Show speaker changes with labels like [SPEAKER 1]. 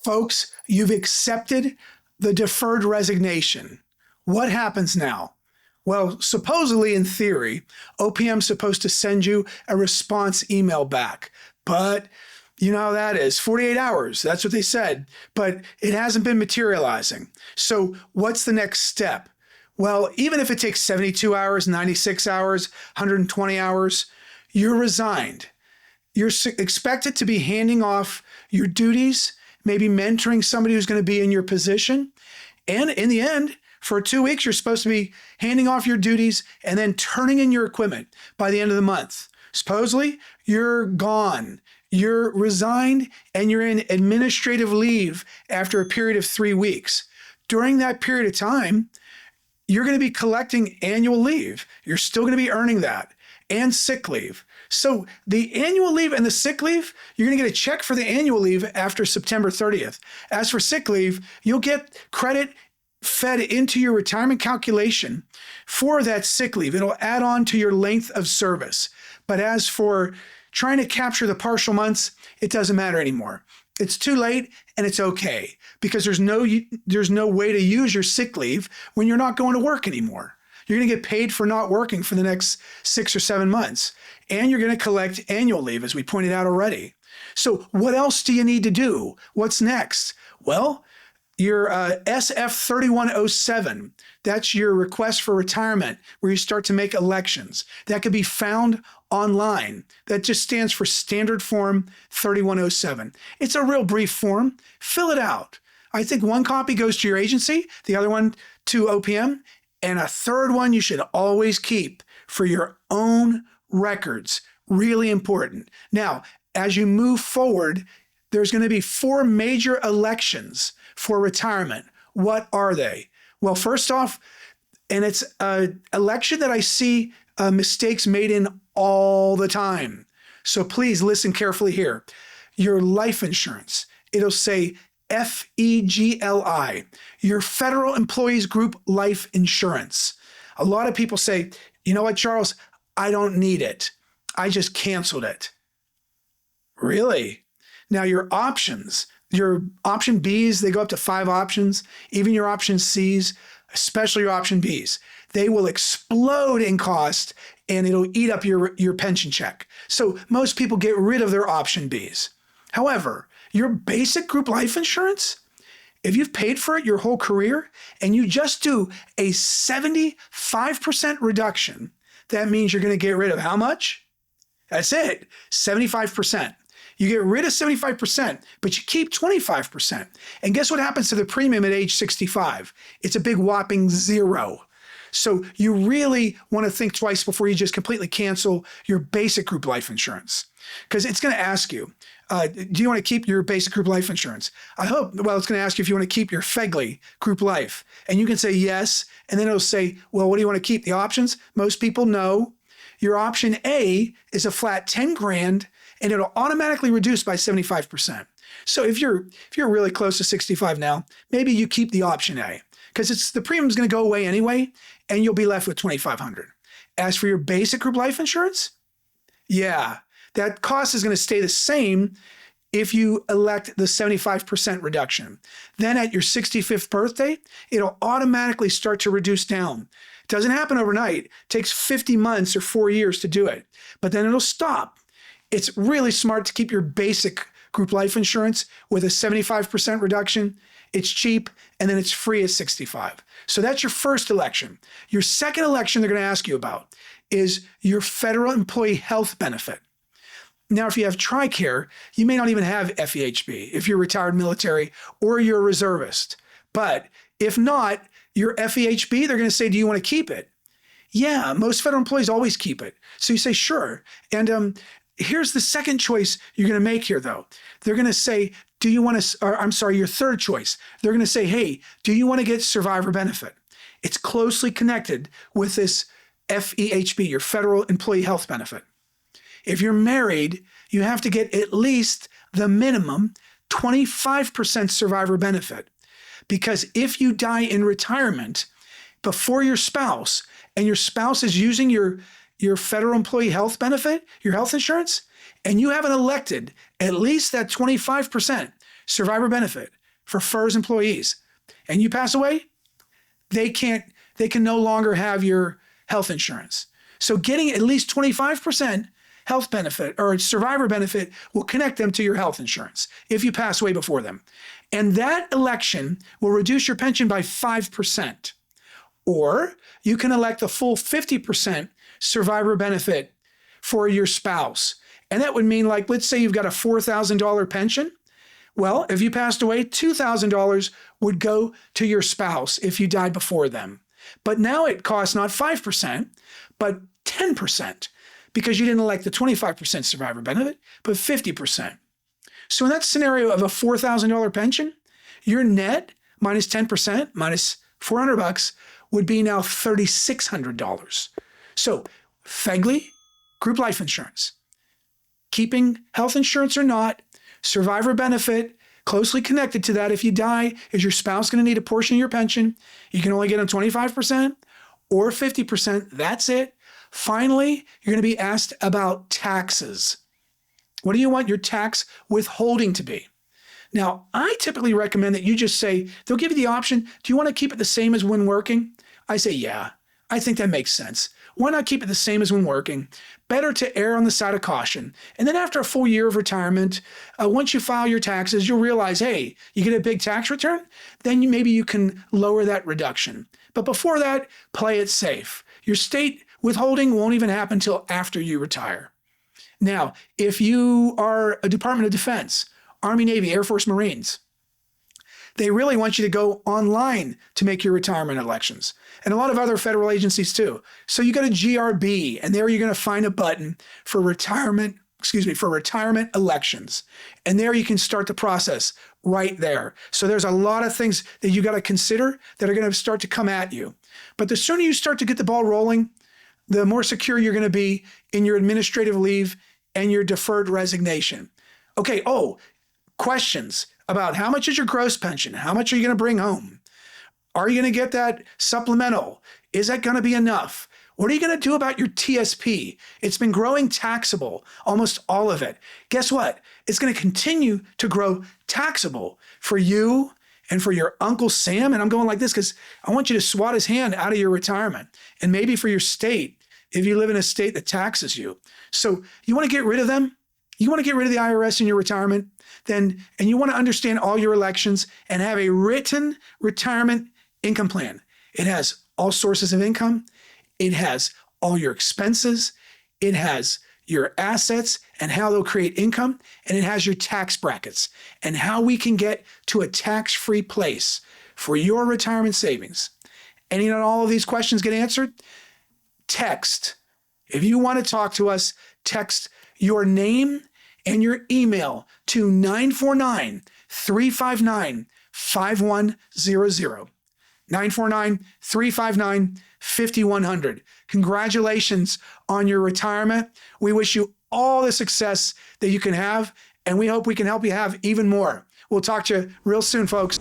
[SPEAKER 1] Folks, you've accepted the deferred resignation. What happens now? Well, supposedly in theory, OPM's supposed to send you a response email back. But you know how that is, 48 hours. That's what they said. But it hasn't been materializing. So what's the next step? Well, even if it takes 72 hours, 96 hours, 120 hours, you're resigned. You're expected to be handing off your duties, maybe mentoring somebody who's going to be in your position. And in the end, for 2 weeks, you're supposed to be handing off your duties and then turning in your equipment by the end of the month. Supposedly, you're gone. You're resigned and you're in administrative leave after a period of 3 weeks. During that period of time, you're going to be collecting annual leave. You're still going to be earning that and sick leave. So the annual leave and the sick leave, you're going to get a check for the annual leave after September 30th. As for sick leave, you'll get credit fed into your retirement calculation for that sick leave. It'll add on to your length of service. But as for trying to capture the partial months, it doesn't matter anymore. It's too late and it's okay because there's no way to use your sick leave when you're not going to work anymore. You're going to get paid for not working for the next 6 or 7 months. And you're going to collect annual leave, as we pointed out already. So what else do you need to do? What's next? Well, your SF 3107, that's your request for retirement, where you start to make elections. That could be found online. That just stands for Standard Form 3107. It's a real brief form. Fill it out. I think one copy goes to your agency, the other one to OPM, and a third one you should always keep for your own records. Really important. Now, as you move forward, there's going to be 4 major elections for retirement. What are they? Well, first off, and it's an election that I see mistakes made in all the time. So please listen carefully here. Your life insurance, it'll say FEGLI, your Federal Employees Group Life Insurance. A lot of people say, you know what, Charles, I don't need it. I just canceled it. Really? Now your options, your option Bs, they go up to 5 options, even your option Cs, especially your option Bs. They will explode in cost and it'll eat up your pension check. So most people get rid of their option Bs. However, your basic group life insurance, if you've paid for it your whole career and you just do a 75% reduction, that means you're going to get rid of how much? That's it, 75%. You get rid of 75%, but you keep 25%. And guess what happens to the premium at age 65? It's a big whopping 0. So you really want to think twice before you just completely cancel your basic group life insurance. Because it's going to ask you, do you want to keep your basic group life insurance? It's going to ask you if you want to keep your FEGLI group life. And you can say yes. And then it'll say, well, what do you want to keep? The options? Most people know. Your option A is a flat 10 grand and it'll automatically reduce by 75%. So if you're really close to 65 now, maybe you keep the option A because the premium is going to go away anyway and you'll be left with $2,500. As for your basic group life insurance, yeah, that cost is going to stay the same if you elect the 75% reduction. Then at your 65th birthday, it'll automatically start to reduce down. It doesn't happen overnight. It takes 50 months or 4 years to do it, but then it'll stop. It's really smart to keep your basic group life insurance with a 75% reduction. It's cheap, and then it's free at 65. So that's your first election. Your second election they're going to ask you about is your federal employee health benefit. Now, if you have TRICARE, you may not even have FEHB if you're retired military or you're a reservist. But if not, your FEHB, they're going to say, do you want to keep it? Yeah, most federal employees always keep it. So you say, sure. And here's the second choice you're going to make here, though. They're going to say, do you want to, your third choice. They're going to say, hey, do you want to get survivor benefit? It's closely connected with this FEHB, your federal employee health benefit. If you're married, you have to get at least the minimum 25% survivor benefit. Because if you die in retirement before your spouse, and your spouse is using your federal employee health benefit, your health insurance, and you haven't elected at least that 25%, survivor benefit for FERS employees, and you pass away, they can no longer have your health insurance. So getting at least 25% health benefit or survivor benefit will connect them to your health insurance if you pass away before them. And that election will reduce your pension by 5%. Or you can elect the full 50% survivor benefit for your spouse. And that would mean, like, let's say you've got a $4,000 pension. Well, if you passed away, $2,000 would go to your spouse if you died before them. But now it costs not 5%, but 10%, because you didn't elect the 25% survivor benefit, but 50%. So in that scenario of a $4,000 pension, your net minus 10% minus $400 would be now $3,600. So FEGLI, group life insurance, keeping health insurance or not, survivor benefit, closely connected to that. If you die, is your spouse going to need a portion of your pension? You can only get them 25% or 50%. That's it. Finally, you're going to be asked about taxes. What do you want your tax withholding to be? Now, I typically recommend that you just say, they'll give you the option, do you want to keep it the same as when working? I say, yeah, I think that makes sense. Why not keep it the same as when working? Better to err on the side of caution. And then after a full year of retirement, once you file your taxes, you'll realize, hey, you get a big tax return, then maybe you can lower that reduction. But before that, play it safe. Your state withholding won't even happen until after you retire. Now, if you are a Department of Defense, Army, Navy, Air Force, Marines, they really want you to go online to make your retirement elections, and a lot of other federal agencies too. So you go to GRB, and there you're going to find a button for retirement elections. And there you can start the process right there. So there's a lot of things that you got to consider that are going to start to come at you. But the sooner you start to get the ball rolling, the more secure you're going to be in your administrative leave and your deferred resignation. Okay, questions about how much is your gross pension? How much are you going to bring home? Are you going to get that supplemental? Is that going to be enough? What are you going to do about your TSP? It's been growing taxable, almost all of it. Guess what? It's going to continue to grow taxable for you and for your Uncle Sam. And I'm going like this because I want you to swat his hand out of your retirement, and maybe for your state, if you live in a state that taxes you. So you want to get rid of them? You want to get rid of the IRS in your retirement? And you want to understand all your elections and have a written retirement income plan. It has all sources of income. It has all your expenses. It has your assets and how they'll create income. And it has your tax brackets and how we can get to a tax-free place for your retirement savings. Any and all of these questions get answered? Text. If you want to talk to us, text your name and your email to 949-359-5100. 949-359-5100. Congratulations on your retirement. We wish you all the success that you can have, and we hope we can help you have even more. We'll talk to you real soon, folks.